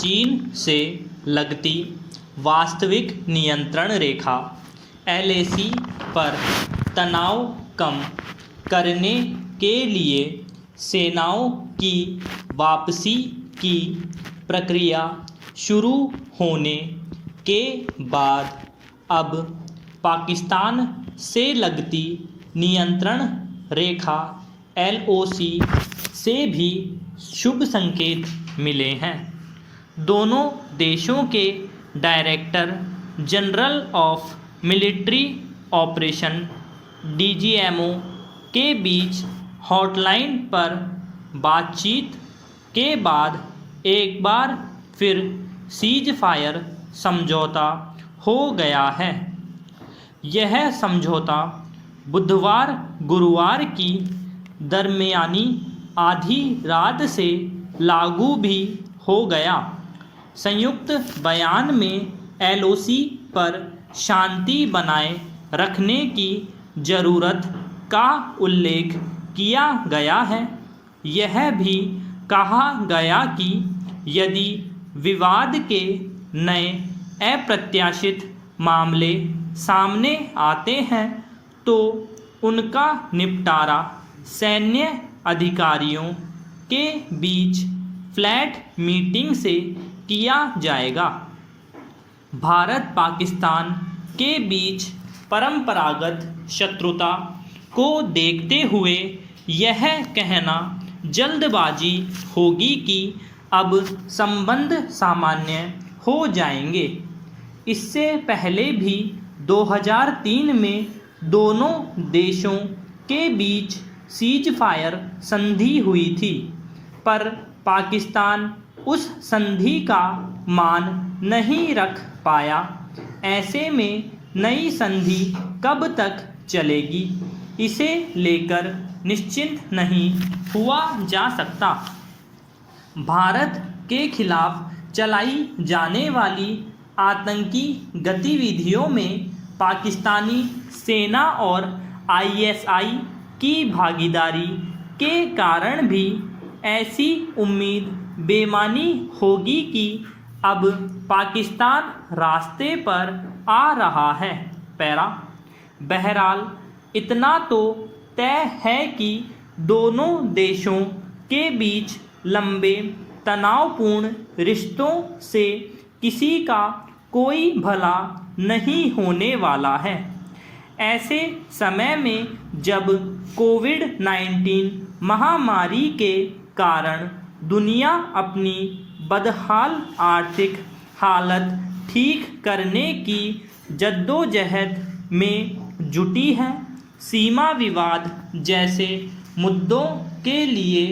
चीन से लगती वास्तविक नियंत्रण रेखा LAC पर तनाव कम करने के लिए सेनाओं की वापसी की प्रक्रिया शुरू होने के बाद अब पाकिस्तान से लगती नियंत्रण रेखा LOC से भी शुभ संकेत मिले हैं। दोनों देशों के director general of military operation DGMO के बीच हॉटलाइन पर बातचीत के बाद एक बार फिर सीज फायर समझौता हो गया है। यह समझौता बुधवार गुरुवार की दरमियानी आधी रात से लागू भी हो गया। संयुक्त बयान में LOC पर शांति बनाए रखने की ज़रूरत का उल्लेख किया गया है। यह भी कहा गया कि यदि विवाद के नए अप्रत्याशित मामले सामने आते हैं तो उनका निपटारा सैन्य अधिकारियों के बीच फ्लैट मीटिंग से किया जाएगा। भारत पाकिस्तान के बीच परंपरागत शत्रुता को देखते हुए यह कहना जल्दबाजी होगी कि अब संबंध सामान्य हो जाएंगे। इससे पहले भी 2003 में दोनों देशों के बीच सीज फायर संधि हुई थी, पर पाकिस्तान उस संधि का मान नहीं रख पाया। ऐसे में नई संधि कब तक चलेगी, इसे लेकर निश्चिंत नहीं हुआ जा सकता। भारत के खिलाफ चलाई जाने वाली आतंकी गतिविधियों में पाकिस्तानी सेना और ISI की भागीदारी के कारण भी ऐसी उम्मीद बेमानी होगी कि अब पाकिस्तान रास्ते पर आ रहा है। बहरहाल इतना तो तय है कि दोनों देशों के बीच लंबे तनावपूर्ण रिश्तों से किसी का कोई भला नहीं होने वाला है। ऐसे समय में जब कोविड-19 महामारी के कारण दुनिया अपनी बदहाल आर्थिक हालत ठीक करने की जद्दोजहद में जुटी है, सीमा विवाद जैसे मुद्दों के लिए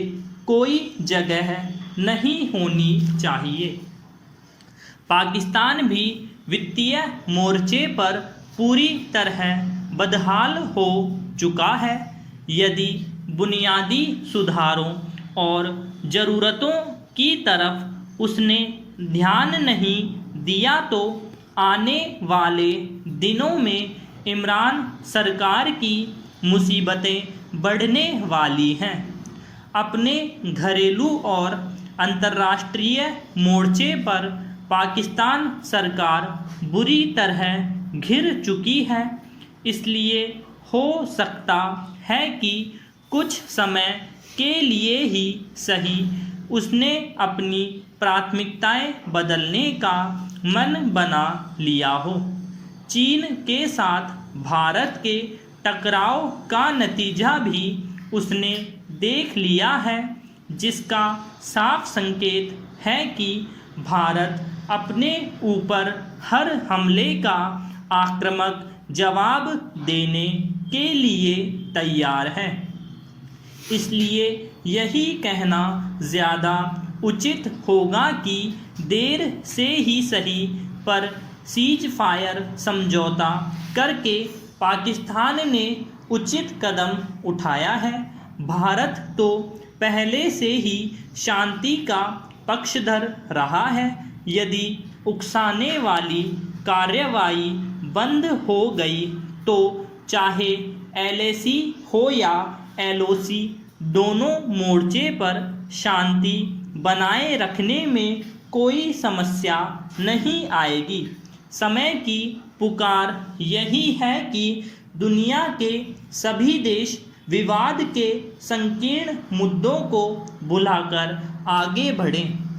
कोई जगह नहीं होनी चाहिए। पाकिस्तान भी वित्तीय मोर्चे पर पूरी तरह बदहाल हो चुका है। यदि बुनियादी सुधारों और ज़रूरतों की तरफ उसने ध्यान नहीं दिया तो आने वाले दिनों में इमरान सरकार की मुसीबतें बढ़ने वाली हैं। अपने घरेलू और अंतर्राष्ट्रीय मोर्चे पर पाकिस्तान सरकार बुरी तरह घिर चुकी है। इसलिए हो सकता है कि कुछ समय के लिए ही सही उसने अपनी प्राथमिकताएं बदलने का मन बना लिया हो। चीन के साथ भारत के टकराव का नतीजा भी उसने देख लिया है, जिसका साफ संकेत है कि भारत अपने ऊपर हर हमले का आक्रामक जवाब देने के लिए तैयार है। इसलिए यही कहना ज़्यादा उचित होगा कि देर से ही सही पर सीज फायर समझौता करके पाकिस्तान ने उचित कदम उठाया है। भारत तो पहले से ही शांति का पक्षधर रहा है। यदि उकसाने वाली कार्रवाई बंद हो गई तो चाहे LAC हो या LOC, दोनों मोर्चे पर शांति बनाए रखने में कोई समस्या नहीं आएगी। समय की पुकार यही है कि दुनिया के सभी देश विवाद के संकीर्ण मुद्दों को भुलाकर आगे बढ़ें।